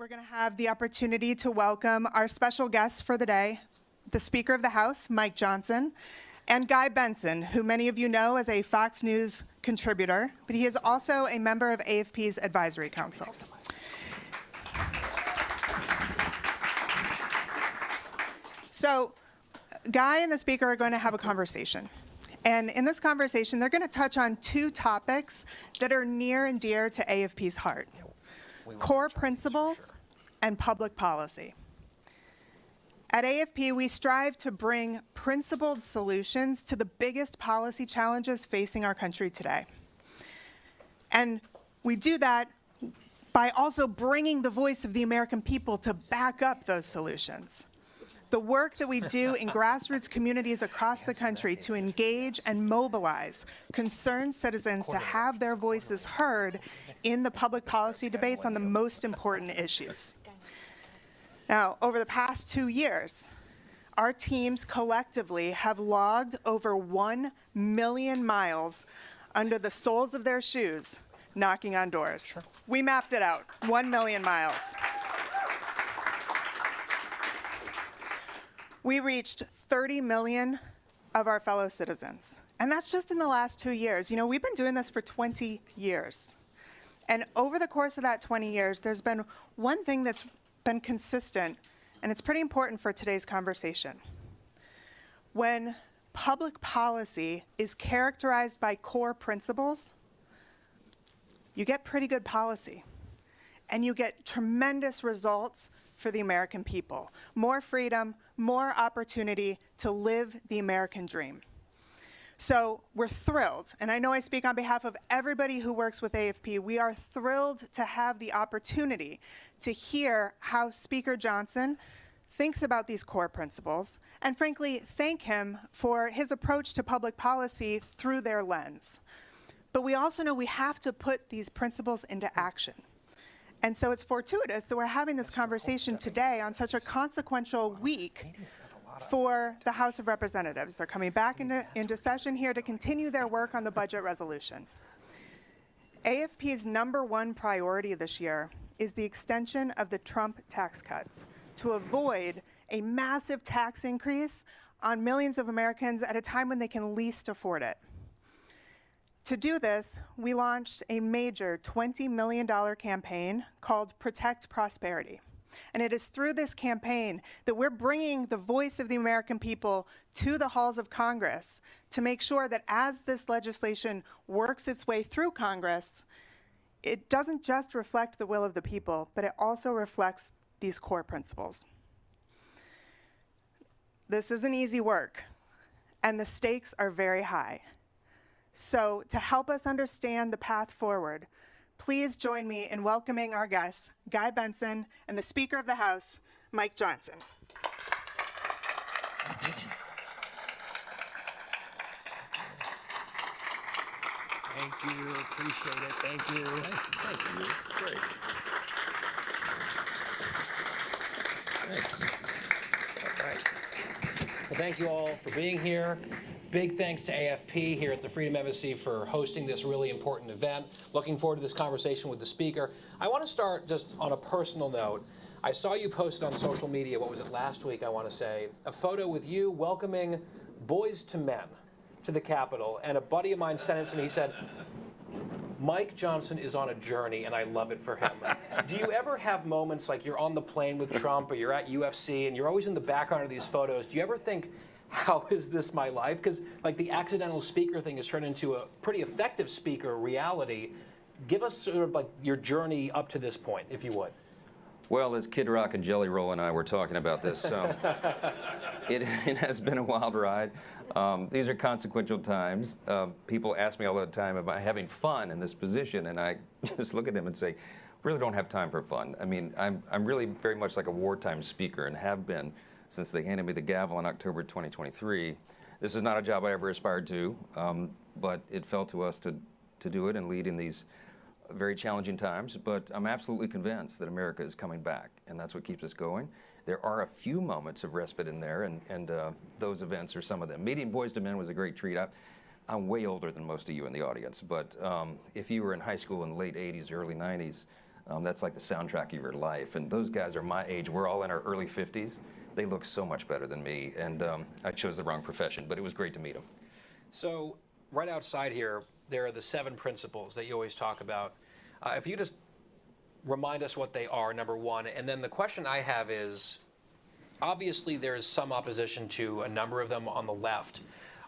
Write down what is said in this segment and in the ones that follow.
we're going to have the opportunity to welcome our special guests for the day, the Speaker of the House, Mike Johnson, and Guy Benson, who many of you know as a Fox News contributor, but he is also a member of AFP's Advisory Council. So, Guy and the Speaker are going to have a conversation. And in this conversation, they're going to touch on two topics that are near and dear to AFP's heart: core principles and public policy. At AFP, we strive to bring principled solutions to the biggest policy challenges facing our country today. And we do that by also bringing the voice of the American people to back up those solutions. The work that we do in grassroots communities across the country to engage and mobilize concerned citizens to have their voices heard in the public policy debates on the most important issues. Now, over the past 2 years, our teams collectively have logged over 1 million miles under the soles of their shoes, knocking on doors. Sure. We mapped it out, 1 million miles. We reached 30 million of our fellow citizens. And that's just in the last 2 years. You know, we've been doing this for 20 years. And over the course of that 20 years, there's been one thing that's been consistent, and it's pretty important for today's conversation. When public policy is characterized by core principles, you get pretty good policy. And you get tremendous results for the American people. More freedom, more opportunity to live the American dream. So we're thrilled, and I know I speak on behalf of everybody who works with AFP, we are thrilled to have the opportunity to hear how Speaker Johnson thinks about these core principles, and frankly, thank him for his approach to public policy through their lens. But we also know we have to put these principles into action. And so it's fortuitous that we're having this conversation today on such a consequential week for the House of Representatives. They're coming back into session here to continue their work on the budget resolution. AFP's #1 priority this year is the extension of the Trump tax cuts to avoid a massive tax increase on millions of Americans at a time when they can least afford it. To do this, we launched a major $20 million campaign called Protect Prosperity. And it is through this campaign that we're bringing the voice of the American people to the halls of Congress to make sure that as this legislation works its way through Congress, it doesn't just reflect the will of the people, but it also reflects these core principles. This isn't easy work, and the stakes are very high. So to help us understand the path forward, please join me in welcoming our guests, Guy Benson and the Speaker of the House, Mike Johnson. Thank you, appreciate it, thank you. Thank you, great. Thanks. All right. Well, thank you all for being here. Big thanks to AFP here at the Freedom Embassy for hosting this really important event. Looking forward to this conversation with the Speaker. I want to start just on a personal note. I saw you posted on social media, what was it, last week, I want to say, a photo with you welcoming Boys to Men to the Capitol. And a buddy of mine sent it to me. He said, Mike Johnson is on a journey, and I love it for him. Do you ever have moments like you're on the plane with Trump or you're at UFC and you're always in the background of these photos? Do you ever think, how is this my life? Because like the accidental speaker thing has turned into a pretty effective speaker reality. Give us sort of like your journey up to this point, if you would. Well, as Kid Rock and Jelly Roll and I were talking about this, it has been a wild ride. These are consequential times. People ask me all the time, am I having fun in this position? And I just look at them and say, really don't have time for fun. I mean, I'm really very much like a wartime speaker and have been since they handed me the gavel in October 2023. This is not a job I ever aspired to, but it fell to us to do it and lead in these very challenging times. But I'm absolutely convinced that America is coming back, and that's what keeps us going. There are a few moments of respite in there, and those events are some of them. Meeting Boys to Men was a great treat. I'm way older than most of you in the audience, but if you were in high school in the late 80s, early 90s, That's like the soundtrack of your life. And those guys are my age. We're all in our early 50s. They look so much better than me. And I chose the wrong profession, but it was great to meet them. So right outside here, there are the 7 principles that you always talk about. If you just remind us what they are, number one, and then the question I have is, obviously there's some opposition to a number of them on the left.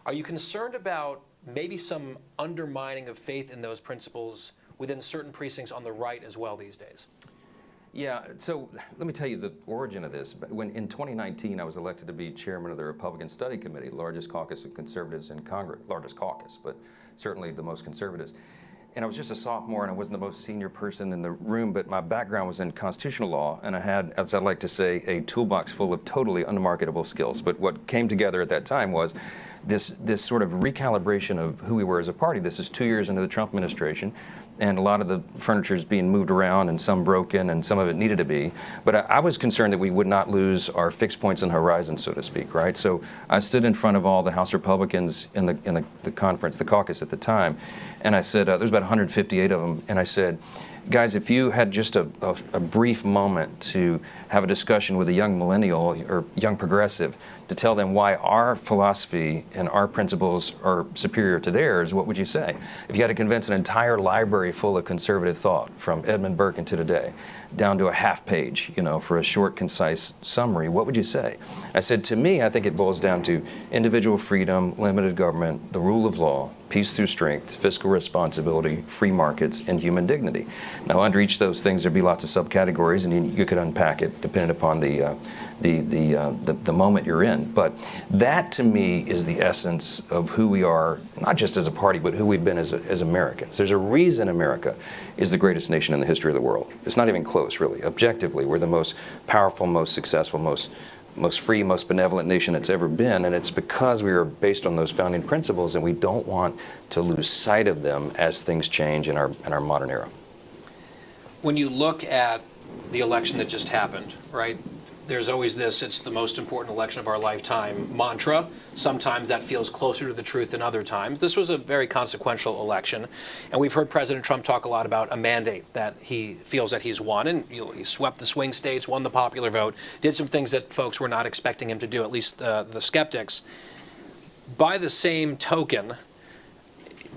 Are you concerned about maybe some undermining of faith in those principles within certain precincts on the right as well these days? Yeah, so let me tell you the origin of this. When in 2019 I was elected to be chairman of the Republican Study Committee, largest caucus of conservatives in Congress, largest caucus, but certainly the most conservatives. And I was just a sophomore, and I wasn't the most senior person in the room, but my background was in constitutional law, and I had, as I like to say, a toolbox full of totally unmarketable skills. But what came together at that time was this sort of recalibration of who we were as a party. This is 2 years into the Trump administration, and a lot of the furniture is being moved around, and some broken, and some of it needed to be. But I was concerned that we would not lose our fixed points on the horizon, so to speak, right? So I stood in front of all the House Republicans in the conference, the caucus at the time, and I said, there's about 158 of them, and I said, guys, if you had just a brief moment to have a discussion with a young millennial or young progressive to tell them why our philosophy and our principles are superior to theirs, what would you say? If you had to convince an entire library full of conservative thought, from Edmund Burke to today, down to a half page, for a short, concise summary, what would you say? I said, to me, I think it boils down to individual freedom, limited government, the rule of law, peace through strength, fiscal responsibility, free markets, and human dignity. Now, under each of those things, there'd be lots of subcategories, and you could unpack it depending upon the moment you're in. But that, to me, is the essence of who we are, not just as a party, but who we've been as Americans. There's a reason America is the greatest nation in the history of the world. It's not even close, really. Objectively, we're the most powerful, most successful, most free, most benevolent nation that's ever been, and it's because we are based on those founding principles, and we don't want to lose sight of them as things change in our modern era. When you look at the election that just happened, right, there's always this, it's the most important election of our lifetime mantra. Sometimes that feels closer to the truth than other times. This was a very consequential election, and we've heard President Trump talk a lot about a mandate that he feels that he's won, and he swept the swing states, won the popular vote, did some things that folks were not expecting him to do, at least the skeptics. By the same token,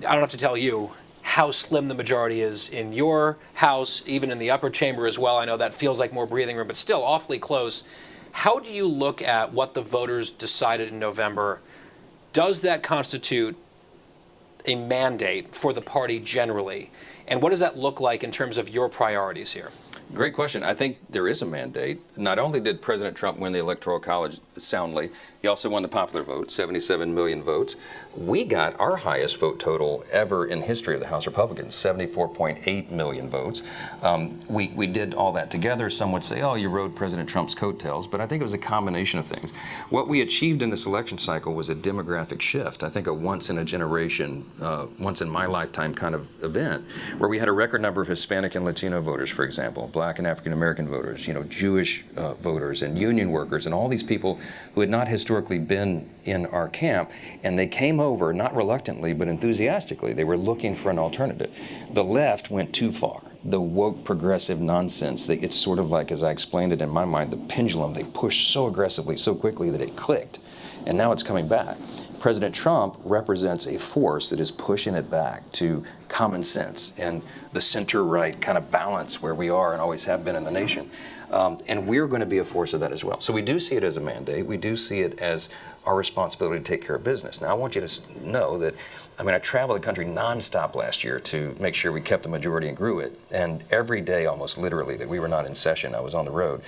I don't have to tell you how slim the majority is in your House, even in the upper chamber as well. I know that feels like more breathing room, but still awfully close. How do you look at what the voters decided in November? Does that constitute a mandate for the party generally? And what does that look like in terms of your priorities here? Great question. I think there is a mandate. Not only did President Trump win the Electoral College soundly, he also won the popular vote, 77 million votes. We got our highest vote total ever in history of the House Republicans, 74.8 million votes. We did all that together. Some would say, oh, you rode President Trump's coattails, but I think it was a combination of things. What we achieved in this election cycle was a demographic shift. I think a once-in-a-generation, once-in-my-lifetime kind of event, where we had a record number of Hispanic and Latino voters, for example, Black and African-American voters, Jewish voters and union workers and all these people who had not historically been in our camp, and they came over, not reluctantly, but enthusiastically. They were looking for an alternative. The left went too far. The woke progressive nonsense, it's sort of like, as I explained it in my mind, the pendulum. They pushed so aggressively, so quickly that it clicked, and now it's coming back. President Trump represents a force that is pushing it back to common sense and the center-right kind of balance where we are and always have been in the nation. And we're going to be a force of that as well. So we do see it as a mandate. We do see it as our responsibility to take care of business. Now, I want you to know that, I traveled the country nonstop last year to make sure we kept the majority and grew it. And every day, almost literally, that we were not in session, I was on the road.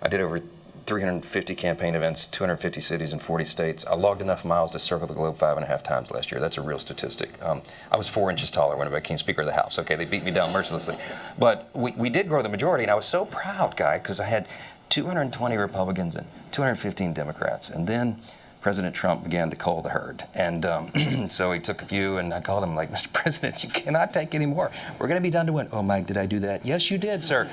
I did over 350 campaign events, 250 cities in 40 states. I logged enough miles to circle the globe 5.5 times last year. That's a real statistic. I was 4 inches taller when I became Speaker of the House. Okay, they beat me down mercilessly. But we did grow the majority, and I was so proud, Guy, because I had 220 Republicans and 215 Democrats. And then President Trump began to cull the herd. And so he took a few, and I called him like, Mr. President, you cannot take any more. We're going to be down to 1. Oh, Mike, did I do that? Yes, you did, sir.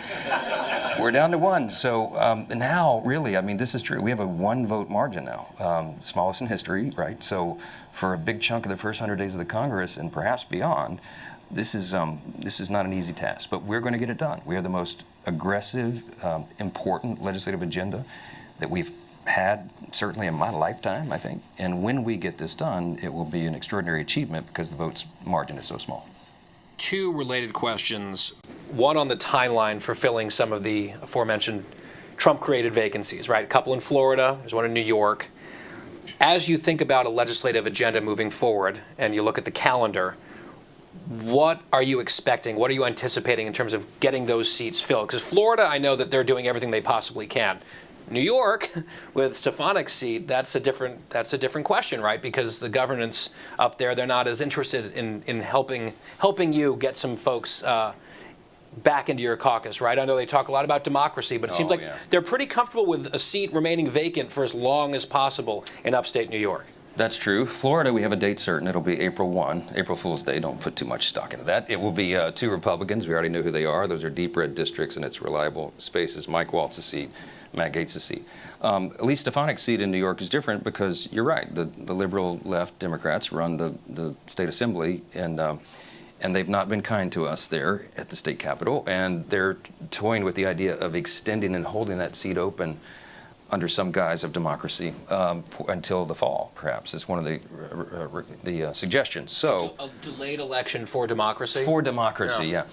We're down to 1. So now, really, this is true. We have a 1-vote margin now, smallest in history, right? So for a big chunk of the first 100 days of the Congress and perhaps beyond, this is not an easy task, but we're going to get it done. We have the most aggressive, important legislative agenda that we've had certainly in my lifetime, I think. And when we get this done, it will be an extraordinary achievement because the vote's margin is so small. Two related questions. One on the timeline for filling some of the aforementioned Trump-created vacancies, right? A couple in Florida, there's one in New York. As you think about a legislative agenda moving forward and you look at the calendar, what are you expecting? What are you anticipating in terms of getting those seats filled? Because Florida, I know that they're doing everything they possibly can. New York, with Stefanik's seat, that's a different question, right? Because the governance up there, they're not as interested in helping you get some folks back into your caucus, right? I know they talk a lot about democracy, but it seems like they're pretty comfortable with a seat remaining vacant for as long as possible in upstate New York. That's true. Florida, we have a date certain. It'll be April 1, April Fool's Day. Don't put too much stock into that. It will be 2 Republicans. We already know who they are. Those are deep red districts, and it's reliable spaces. Mike Waltz's seat, Matt Gaetz' seat. Elise Stefanik's seat in New York is different because you're right. The liberal left Democrats run the state assembly, and they've not been kind to us there at the state capitol, and they're toying with the idea of extending and holding that seat open under some guise of democracy until the fall, perhaps. It's one of the suggestions. So a delayed election for democracy? For democracy, yeah.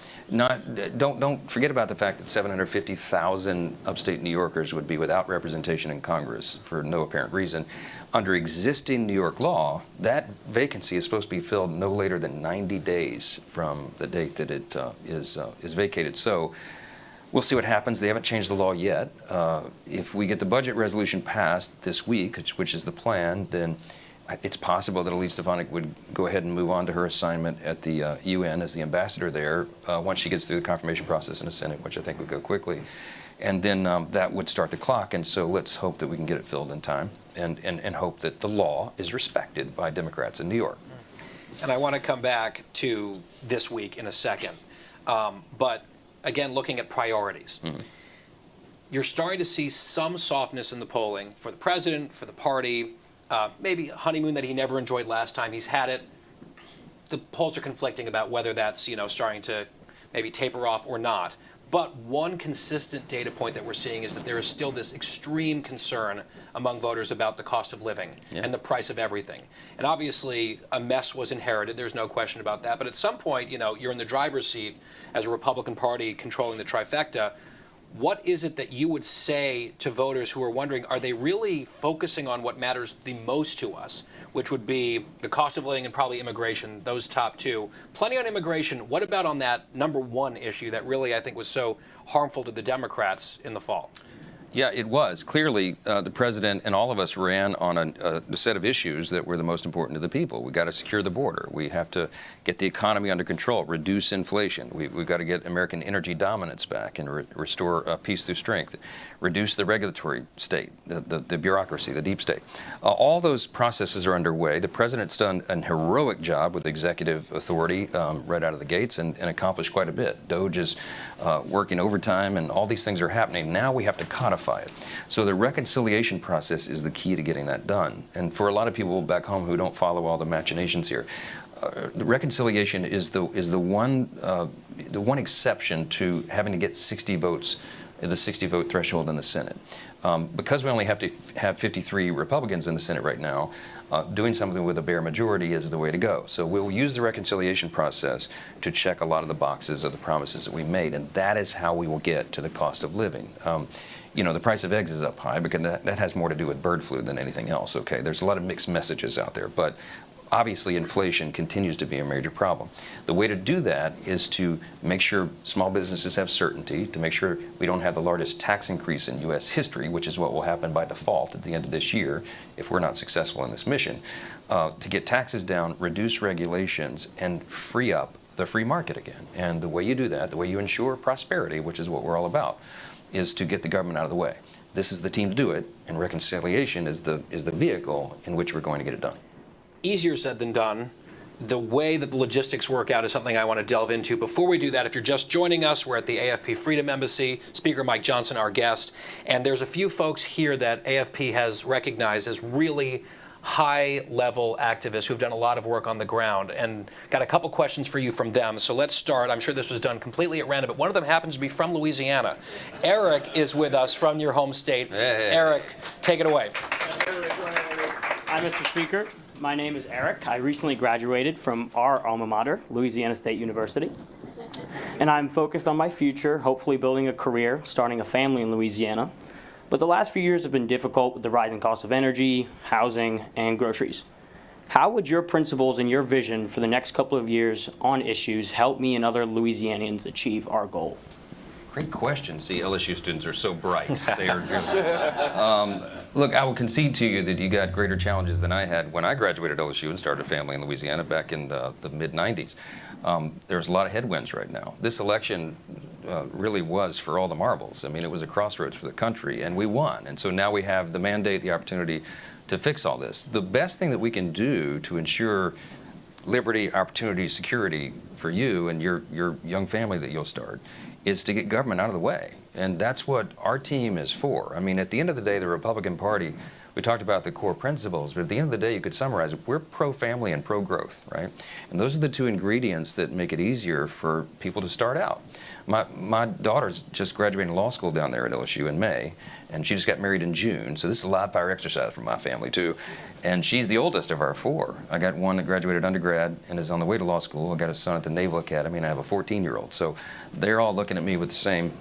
Don't forget about the fact that 750,000 upstate New Yorkers would be without representation in Congress for no apparent reason. Under existing New York law, that vacancy is supposed to be filled no later than 90 days from the date that it is vacated. So we'll see what happens. They haven't changed the law yet. If we get the budget resolution passed this week, which is the plan, then it's possible that Elise Stefanik would go ahead and move on to her assignment at the UN as the ambassador there once she gets through the confirmation process in the Senate, which I think would go quickly. And then that would start the clock. And so let's hope that we can get it filled in time and hope that the law is respected by Democrats in New York. And I want to come back to this week in a second. But again, looking at priorities. Mm-hmm. You're starting to see some softness in the polling for the president, for the party, maybe a honeymoon that he never enjoyed last time. He's had it. The polls are conflicting about whether that's, starting to maybe taper off or not. But one consistent data point that we're seeing is that there is still this extreme concern among voters about the cost of living and the price of everything. And obviously, a mess was inherited. There's no question about that. But at some point, you're in the driver's seat as a Republican Party controlling the trifecta. What is it that you would say to voters who are wondering, are they really focusing on what matters the most to us, which would be the cost of living and probably immigration, those top two? Plenty on immigration. What about on that number one issue that really, I think, was so harmful to the Democrats in the fall? Yeah, it was. Clearly, the president and all of us ran on a set of issues that were the most important to the people. We've got to secure the border. We have to get the economy under control, reduce inflation. We've got to get American energy dominance back and restore peace through strength, reduce the regulatory state, the bureaucracy, the deep state. All those processes are underway. The president's done an heroic job with executive authority right out of the gates and accomplished quite a bit. DOJ is working overtime, and all these things are happening. Now we have to codify it. So the reconciliation process is the key to getting that done. And for a lot of people back home who don't follow all the machinations here, the reconciliation is the one exception to having to get 60 votes, the 60-vote threshold in the Senate. Because we only have to have 53 Republicans in the Senate right now, doing something with a bare majority is the way to go. So we'll use the reconciliation process to check a lot of the boxes of the promises that we made, and that is how we will get to the cost of living. The price of eggs is up high because that has more to do with bird flu than anything else, okay? There's a lot of mixed messages out there, but obviously inflation continues to be a major problem. The way to do that is to make sure small businesses have certainty, to make sure we don't have the largest tax increase in U.S. history, which is what will happen by default at the end of this year if we're not successful in this mission, to get taxes down, reduce regulations, and free up the free market again. And the way you do that, the way you ensure prosperity, which is what we're all about, is to get the government out of the way. This is the team to do it, and reconciliation is the vehicle in which we're going to get it done. Easier said than done. The way that the logistics work out is something I want to delve into. Before we do that, if you're just joining us, we're at the AFP Freedom Embassy. Speaker Mike Johnson, our guest. And there's a few folks here that AFP has recognized as really high-level activists who've done a lot of work on the ground, and got a couple questions for you from them. So let's start. I'm sure this was done completely at random, but one of them happens to be from Louisiana. Eric is with us from your home state. Hey. Eric, take it away. Hi, Mr. Speaker. My name is Eric. I recently graduated from our alma mater, Louisiana State University. And I'm focused on my future, hopefully building a career, starting a family in Louisiana. But the last few years have been difficult with the rising cost of energy, housing, and groceries. How would your principles and your vision for the next couple of years on issues help me and other Louisianians achieve our goal? Great question. See, LSU students are so bright. They are just, look, I will concede to you that you got greater challenges than I had when I graduated LSU and started a family in Louisiana back in the mid-'90s. There's a lot of headwinds right now. This election really was for all the marbles. I mean, it was a crossroads for the country, and we won. And so now we have the mandate, the opportunity to fix all this. The best thing that we can do to ensure liberty, opportunity, security for you and your young family that you'll start is to get government out of the way. And that's what our team is for. I mean, at the end of the day, the Republican Party, we talked about the core principles, but at the end of the day, you could summarize it. We're pro-family and pro-growth, right? And those are the two ingredients that make it easier for people to start out. My daughter's just graduating law school down there at LSU in May, and she just got married in June. So this is a live fire exercise for my family, too. And she's the oldest of our four. I got one that graduated undergrad and is on the way to law school. I got a son at the Naval Academy, and I have a 14-year-old. So they're all looking at me with the same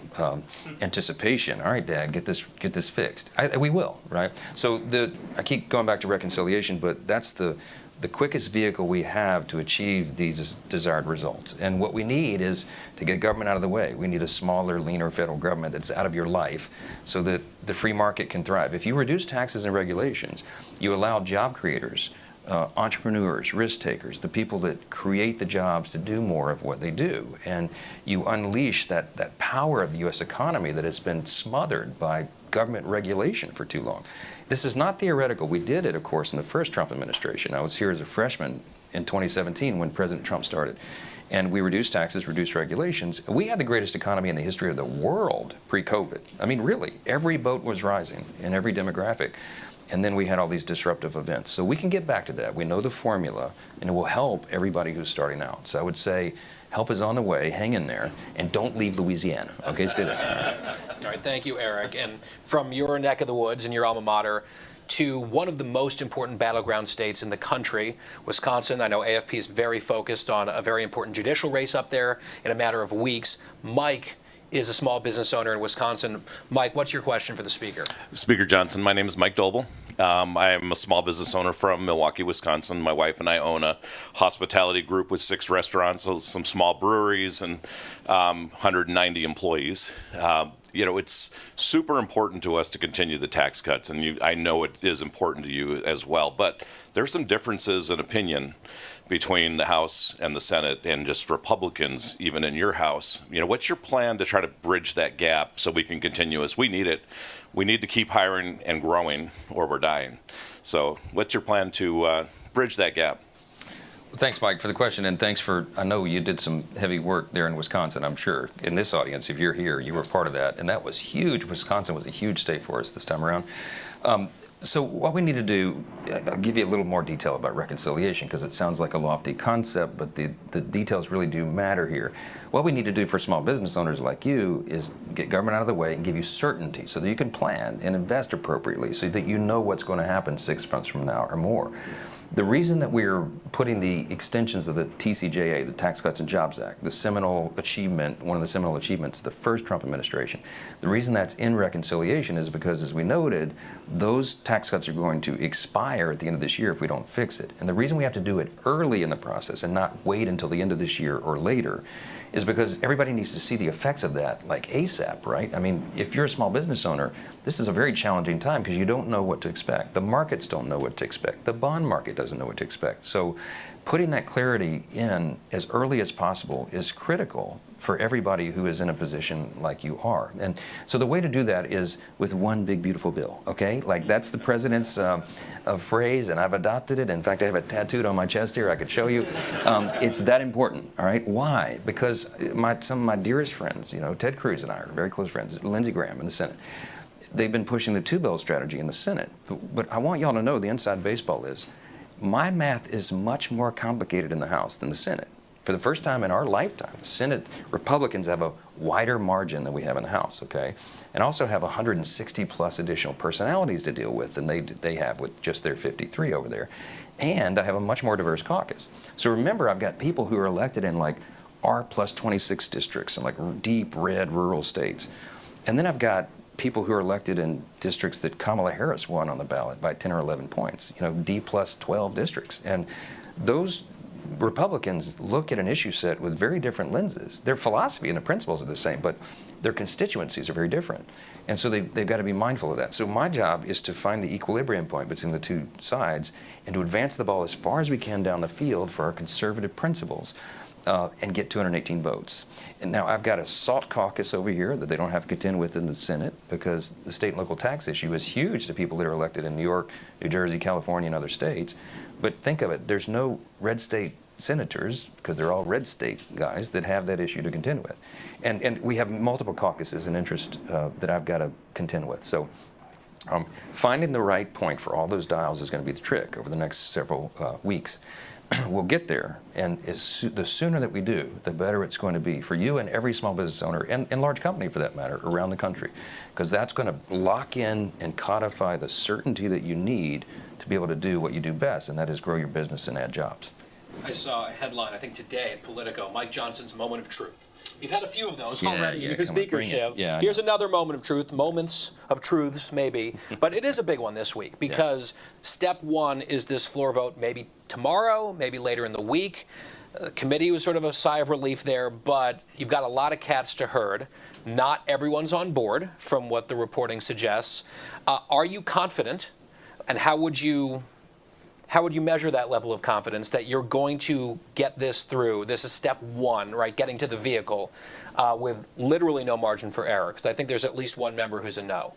anticipation. All right, Dad, get this fixed. We will, right? So I keep going back to reconciliation, but that's the quickest vehicle we have to achieve these desired results. And what we need is to get government out of the way. We need a smaller, leaner federal government that's out of your life so that the free market can thrive. If you reduce taxes and regulations, you allow job creators, entrepreneurs, risk takers, the people that create the jobs to do more of what they do. And you unleash that power of the U.S. economy that has been smothered by government regulation for too long. This is not theoretical. We did it, of course, in the first Trump administration. I was here as a freshman in 2017 when President Trump started. And we reduced taxes, reduced regulations. We had the greatest economy in the history of the world pre-COVID. I mean, really, every boat was rising in every demographic. And then we had all these disruptive events. So we can get back to that. We know the formula, and it will help everybody who's starting out. So I would say help is on the way. Hang in there, and don't leave Louisiana. Okay, stay there. All right, thank you, Eric. And from your neck of the woods and your alma mater to one of the most important battleground states in the country, Wisconsin. I know AFP is very focused on a very important judicial race up there in a matter of weeks. Mike is a small business owner in Wisconsin. Mike, what's your question for the Speaker? Speaker Johnson, my name is Mike Doble. I am a small business owner from Milwaukee, Wisconsin. My wife and I own a hospitality group with 6 restaurants, some small breweries, and 190 employees. You know, it's super important to us to continue the tax cuts, and I know it is important to you as well. But there's some differences in opinion between the House and the Senate and just Republicans, even in your House. You know, what's your plan to try to bridge that gap so we can continue this? We need it. We need to keep hiring and growing or we're dying. So what's your plan to bridge that gap? Well, thanks, Mike, for the question, and thanks for, I know you did some heavy work there in Wisconsin, I'm sure. In this audience, if you're here, you were part of that, and that was huge. Wisconsin was a huge state for us this time around. So what we need to do, I'll give you a little more detail about reconciliation because it sounds like a lofty concept, but the details really do matter here. What we need to do for small business owners like you is get government out of the way and give you certainty so that you can plan and invest appropriately so that you know what's going to happen 6 months from now or more. The reason that we're putting the extensions of the TCJA, the Tax Cuts and Jobs Act, the seminal achievement, one of the seminal achievements of the first Trump administration, the reason that's in reconciliation is because, as we noted, those tax cuts are going to expire at the end of this year if we don't fix it. And the reason we have to do it early in the process and not wait until the end of this year or later is because everybody needs to see the effects of that like ASAP, right? I mean, if you're a small business owner, this is a very challenging time because you don't know what to expect. The markets don't know what to expect. The bond market doesn't know what to expect. So putting that clarity in as early as possible is critical for everybody who is in a position like you are. And so the way to do that is with one big, beautiful bill, okay? Like that's the president's phrase, and I've adopted it. In fact, I have it tattooed on my chest here. I could show you. It's that important, all right? Why? Because some of my dearest friends, you know, Ted Cruz and I are very close friends, Lindsey Graham in the Senate, they've been pushing the two-bill strategy in the Senate. But I want y'all to know the inside baseball is, my math is much more complicated in the House than the Senate. For the first time in our lifetime, the Senate Republicans have a wider margin than we have in the House, okay? And also have 160 plus additional personalities to deal with than they have with just their 53 over there. And I have a much more diverse caucus. So remember, I've got people who are elected in like R plus 26 districts and like deep red rural states. And then I've got people who are elected in districts that Kamala Harris won on the ballot by 10 or 11 points, you know, D plus 12 districts. And those Republicans look at an issue set with very different lenses. Their philosophy and the principles are the same, but their constituencies are very different. And so they've got to be mindful of that. So my job is to find the equilibrium point between the two sides and to advance the ball as far as we can down the field for our conservative principles and get 218 votes. And now I've got a SALT caucus over here that they don't have to contend with in the Senate because the state and local tax issue is huge to people that are elected in New York, New Jersey, California, and other states. But think of it, there's no red state senators, because they're all red state guys, that have that issue to contend with. And we have multiple caucuses and interest that I've got to contend with. So finding the right point for all those dials is going to be the trick over the next several weeks. We'll get there, and the sooner that we do, the better it's going to be for you and every small business owner, and large company for that matter, around the country, because that's going to lock in and codify the certainty that you need to be able to do what you do best, and that is grow your business and add jobs. I saw a headline, I think today at Politico, Mike Johnson's moment of truth. You've had a few of those Yeah, already yeah, in your come on, bring it. speakership. Yeah, I Here's know. another moment of truth, moments of truths maybe, but it is a big one this week because step one is this floor vote maybe tomorrow, maybe later in the week. Committee was sort of a sigh of relief there, but you've got a lot of cats to herd. Not everyone's on board from what the reporting suggests. Are you confident, and how would you measure that level of confidence that you're going to get this through? This is step one, right? Getting to the vehicle with literally no margin for error, because I think there's at least one member who's a no.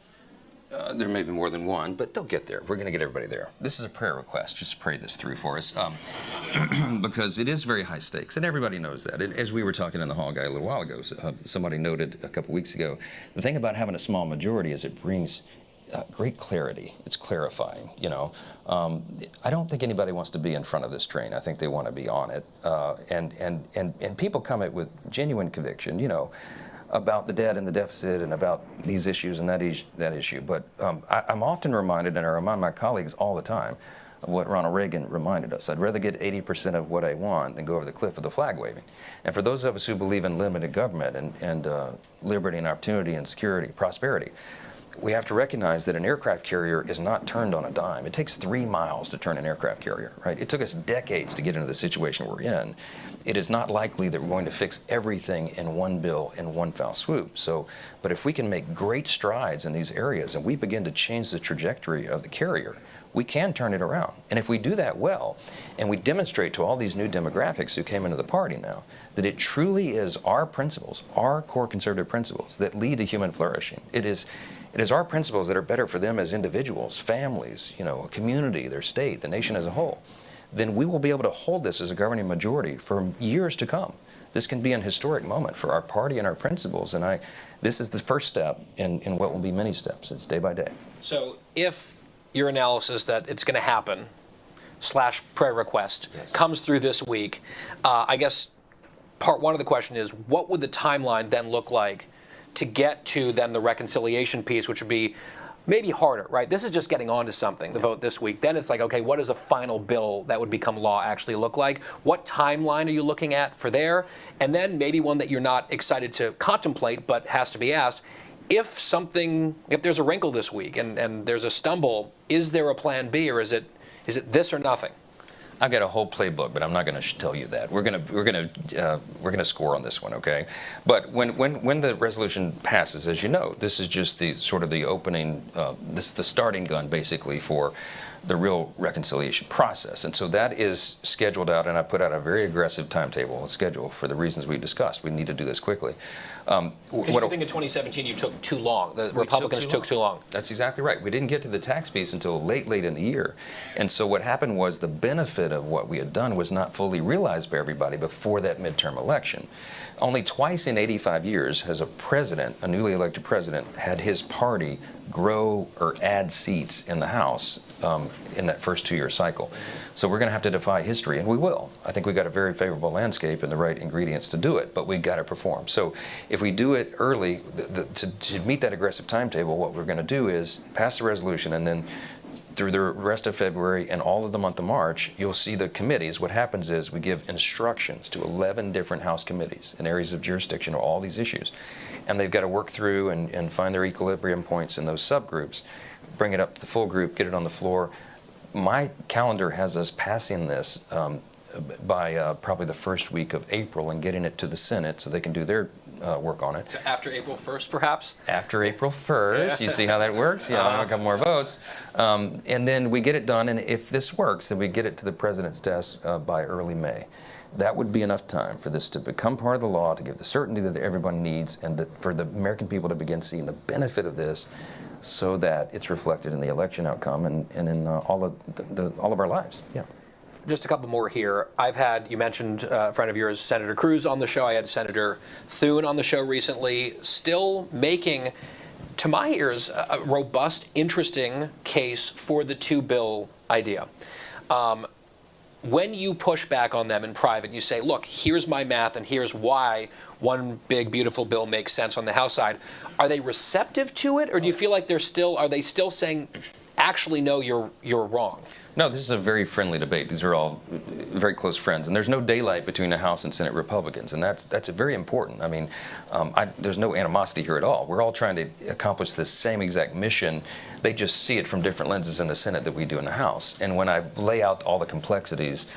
There may be more than one, but they'll get there. We're going to get everybody there. This is a prayer request. Just pray this through for us, because it is very high stakes, and everybody knows that. And as we were talking in the hall guy a little while ago, somebody noted a couple weeks ago, the thing about having a small majority is it brings great clarity. It's clarifying, you know. I don't think anybody wants to be in front of this train. I think they want to be on it. And people come at with genuine conviction, you know, about the debt and the deficit and about these issues and that issue. But I'm often reminded, and I remind my colleagues all the time, of what Ronald Reagan reminded us. I'd rather get 80% of what I want than go over the cliff with the flag waving. And for those of us who believe in limited government and liberty and opportunity and security, prosperity, we have to recognize that an aircraft carrier is not turned on a dime. It takes 3 miles to turn an aircraft carrier, right? It took us decades to get into the situation we're in. It is not likely that we're going to fix everything in one bill in one foul swoop. So, but if we can make great strides in these areas and we begin to change the trajectory of the carrier, we can turn it around. And if we do that well, and we demonstrate to all these new demographics who came into the party now, that it truly is our principles, our core conservative principles that lead to human flourishing. It is our principles that are better for them as individuals, families, you know, a community, their state, the nation as a whole. Then we will be able to hold this as a governing majority for years to come. This can be an historic moment for our party and our principles. And this is the first step in what will be many steps. It's day by day. So if your analysis that it's going to happen / prayer request comes through this week, I guess part one of the question is, what would the timeline then look like to get to then the reconciliation piece, which would be maybe harder, right? This is just getting on to something, the vote this week. Then it's like, okay, what does a final bill that would become law actually look like? What timeline are you looking at for there? And then maybe one that you're not excited to contemplate but has to be asked, if there's a wrinkle this week and there's a stumble, is there a plan B, or is it this or nothing? I've got a whole playbook, but I'm not going to tell you that. We're going to score on this one, okay? But when the resolution passes, as you know, this is just the sort of the opening. This is the starting gun, basically, for the real reconciliation process. And so that is scheduled out, and I put out a very aggressive timetable and schedule for the reasons we discussed. We need to do this quickly. Because you think in 2017 you took too long. The Republicans took too long. That's exactly right. We didn't get to the tax piece until late in the year. And so what happened was the benefit of what we had done was not fully realized by everybody before that midterm election. Only twice in 85 years has a president, a newly elected president, had his party grow or add seats in the House in that first 2-year cycle. So we're going to have to defy history, and we will. I think we've got a very favorable landscape and the right ingredients to do it, but we've got to perform. So if we do it early, to meet that aggressive timetable, what we're going to do is pass the resolution, and then through the rest of February and all of the month of March, you'll see the committees. What happens is we give instructions to 11 different House committees in areas of jurisdiction or all these issues. And they've got to work through and find their equilibrium points in those subgroups, bring it up to the full group, get it on the floor. My calendar has us passing this by probably the first week of April and getting it to the Senate so they can do their work on it. So after April 1st, perhaps? After April 1st, you see how that works? Yeah, a couple more votes. And then we get it done, and if this works, then we get it to the president's desk by early May. That would be enough time for this to become part of the law, to give the certainty that everyone needs, and for the American people to begin seeing the benefit of this so that it's reflected in the election outcome and in all of our lives. Yeah. Just a couple more here. I've had, you mentioned a friend of yours, Senator Cruz, on the show. I had Senator Thune on the show recently, still making, to my ears, a robust, interesting case for the two-bill idea. When you push back on them in private, you say, look, here's my math and here's why one big, beautiful bill makes sense on the House side. Are they receptive to it, or do you feel like are they still saying, actually, no, you're wrong? No, this is a very friendly debate. These are all very close friends, and there's no daylight between the House and Senate Republicans, and that's very important. I mean, there's no animosity here at all. We're all trying to accomplish the same exact mission. They just see it from different lenses in the Senate that we do in the House. And when I lay out all the complexities,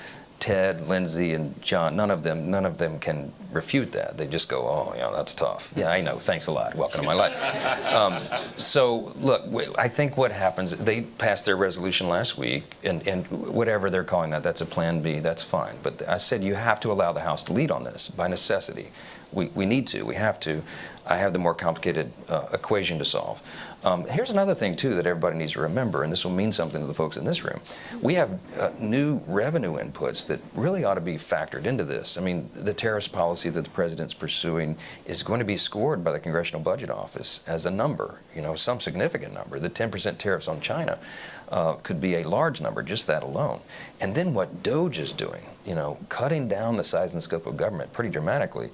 Ted, Lindsey, and John, none of them can refute that. They just go, oh, yeah, that's tough. Yeah, I know. Thanks a lot. Welcome to my life. So, look, I think what happens, they passed their resolution last week, and whatever they're calling that, that's a plan B, that's fine. But I said you have to allow the House to lead on this by necessity. We need to. We have to. I have the more complicated equation to solve. Here's another thing, too, that everybody needs to remember, and this will mean something to the folks in this room. We have new revenue inputs that really ought to be factored into this. I mean, the tariffs policy that the president's pursuing is going to be scored by the Congressional Budget Office as a number, some significant number. The 10% tariffs on China could be a large number, just that alone. And then what DOGE is doing, cutting down the size and scope of government pretty dramatically,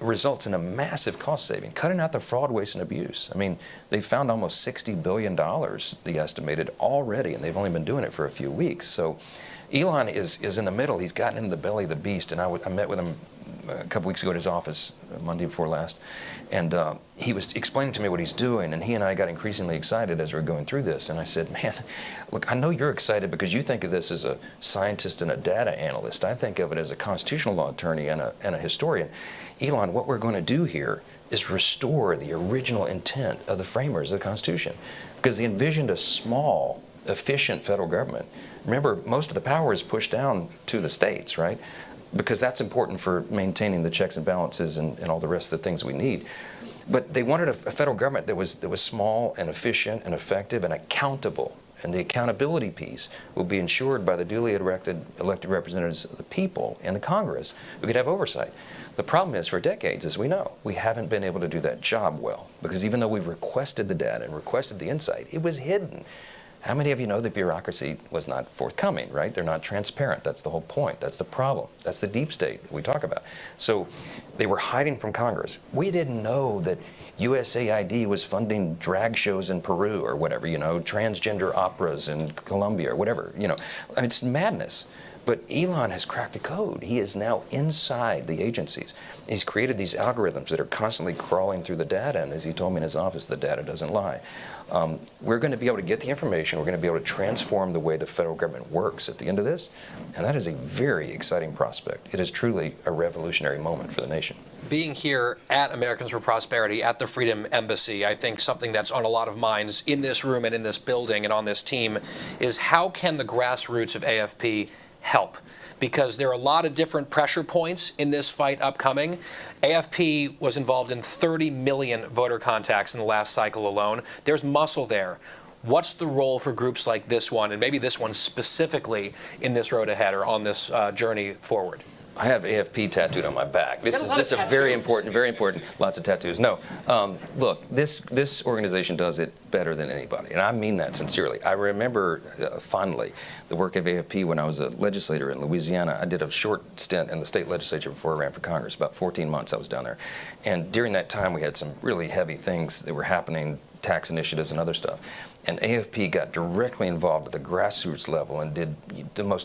results in a massive cost saving, cutting out the fraud, waste, and abuse. I mean, they found almost $60 billion, they estimated, already, and they've only been doing it for a few weeks. So Elon is in the middle. He's gotten into the belly of the beast, and I met with him a couple weeks ago at his office, Monday before last, and he was explaining to me what he's doing, and he and I got increasingly excited as we were going through this. And I said, man, look, I know you're excited because you think of this as a scientist and a data analyst. I think of it as a constitutional law attorney and a historian. Elon, what we're going to do here is restore the original intent of the framers of the Constitution, because they envisioned a small, efficient federal government. Remember, most of the power is pushed down to the states, right? Because that's important for maintaining the checks and balances and all the rest of the things we need. But they wanted a federal government that was small and efficient and effective and accountable. And the accountability piece will be ensured by the duly elected representatives of the people and the Congress who could have oversight. The problem is, for decades, as we know, we haven't been able to do that job well, because even though we requested the data and requested the insight, it was hidden. How many of you know the bureaucracy was not forthcoming, right? They're not transparent. That's the whole point. That's the problem. That's the deep state that we talk about. So they were hiding from Congress. We didn't know that USAID was funding drag shows in Peru or whatever, transgender operas in Colombia or whatever, I mean, it's madness. But Elon has cracked the code. He is now inside the agencies. He's created these algorithms that are constantly crawling through the data, and as he told me in his office, the data doesn't lie. We're going to be able to get the information. We're going to be able to transform the way the federal government works at the end of this, and that is a very exciting prospect. It is truly a revolutionary moment for the nation. Being here at Americans for Prosperity, at the Freedom Embassy, I think something that's on a lot of minds in this room and in this building and on this team is, how can the grassroots of AFP help? Because there are a lot of different pressure points in this fight upcoming. AFP was involved in 30 million voter contacts in the last cycle alone. There's muscle there. What's the role for groups like this one, and maybe this one specifically, in this road ahead or on this journey forward? I have AFP tattooed on my back. This is a very important, lots of tattoos. No, look, this organization does it better than anybody, and I mean that sincerely. I remember fondly the work of AFP when I was a legislator in Louisiana. I did a short stint in the state legislature before I ran for Congress. About 14 months I was down there, and during that time we had some really heavy things that were happening, tax initiatives and other stuff. And AFP got directly involved at the grassroots level and did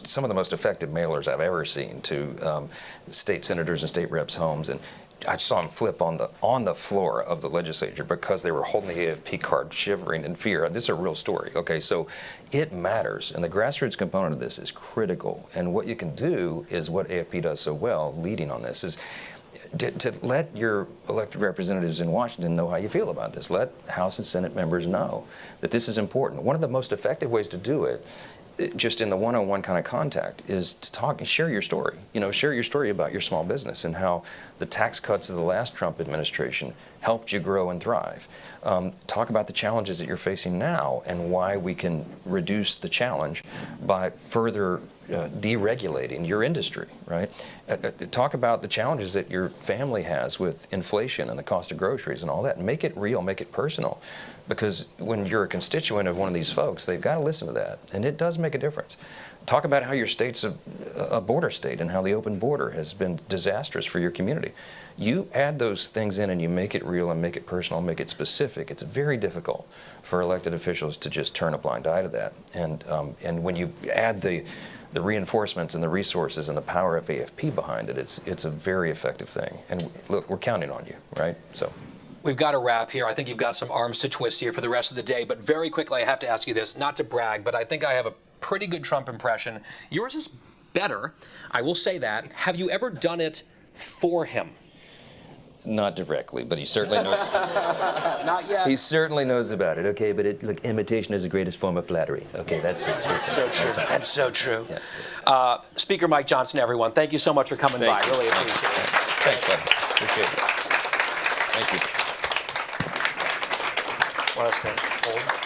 some of the most effective mailers I've ever seen to state senators and state reps' homes. And I saw them flip on the floor of the legislature because they were holding the AFP card, shivering in fear. This is a real story. Okay, so it matters, and the grassroots component of this is critical. And what you can do is what AFP does so well, leading on this, is to let your elected representatives in Washington know how you feel about this. Let House and Senate members know that this is important. One of the most effective ways to do it, just in the one-on-one kind of contact, is to talk and share your story. You know, share your story about your small business and how the tax cuts of the last Trump administration helped you grow and thrive. Talk about the challenges that you're facing now and why we can reduce the challenge by further deregulating your industry, right? Talk about the challenges that your family has with inflation and the cost of groceries and all that. Make it real, make it personal. Because when you're a constituent of one of these folks, they've got to listen to that. And it does make a difference. Talk about how your state's a border state and how the open border has been disastrous for your community. You add those things in and you make it real and make it personal, make it specific. It's very difficult for elected officials to just turn a blind eye to that. And when you add the reinforcements and the resources and the power of AFP behind it, it's a very effective thing. And look, we're counting on you, right? So. We've got to wrap here. I think you've got some arms to twist here for the rest of the day. But very quickly, I have to ask you this, not to brag, but I think I have a pretty good Trump impression. Yours is better. I will say that. Have you ever done it for him? Not directly, but he certainly knows. Not yet. He certainly knows about it. Okay, but look, imitation is the greatest form of flattery. Okay, that's so true. That's so true. Yes. Speaker Mike Johnson, everyone, thank you so much for coming by. Really appreciate it. Thanks, buddy. Appreciate it. Thank you. Want us to hold?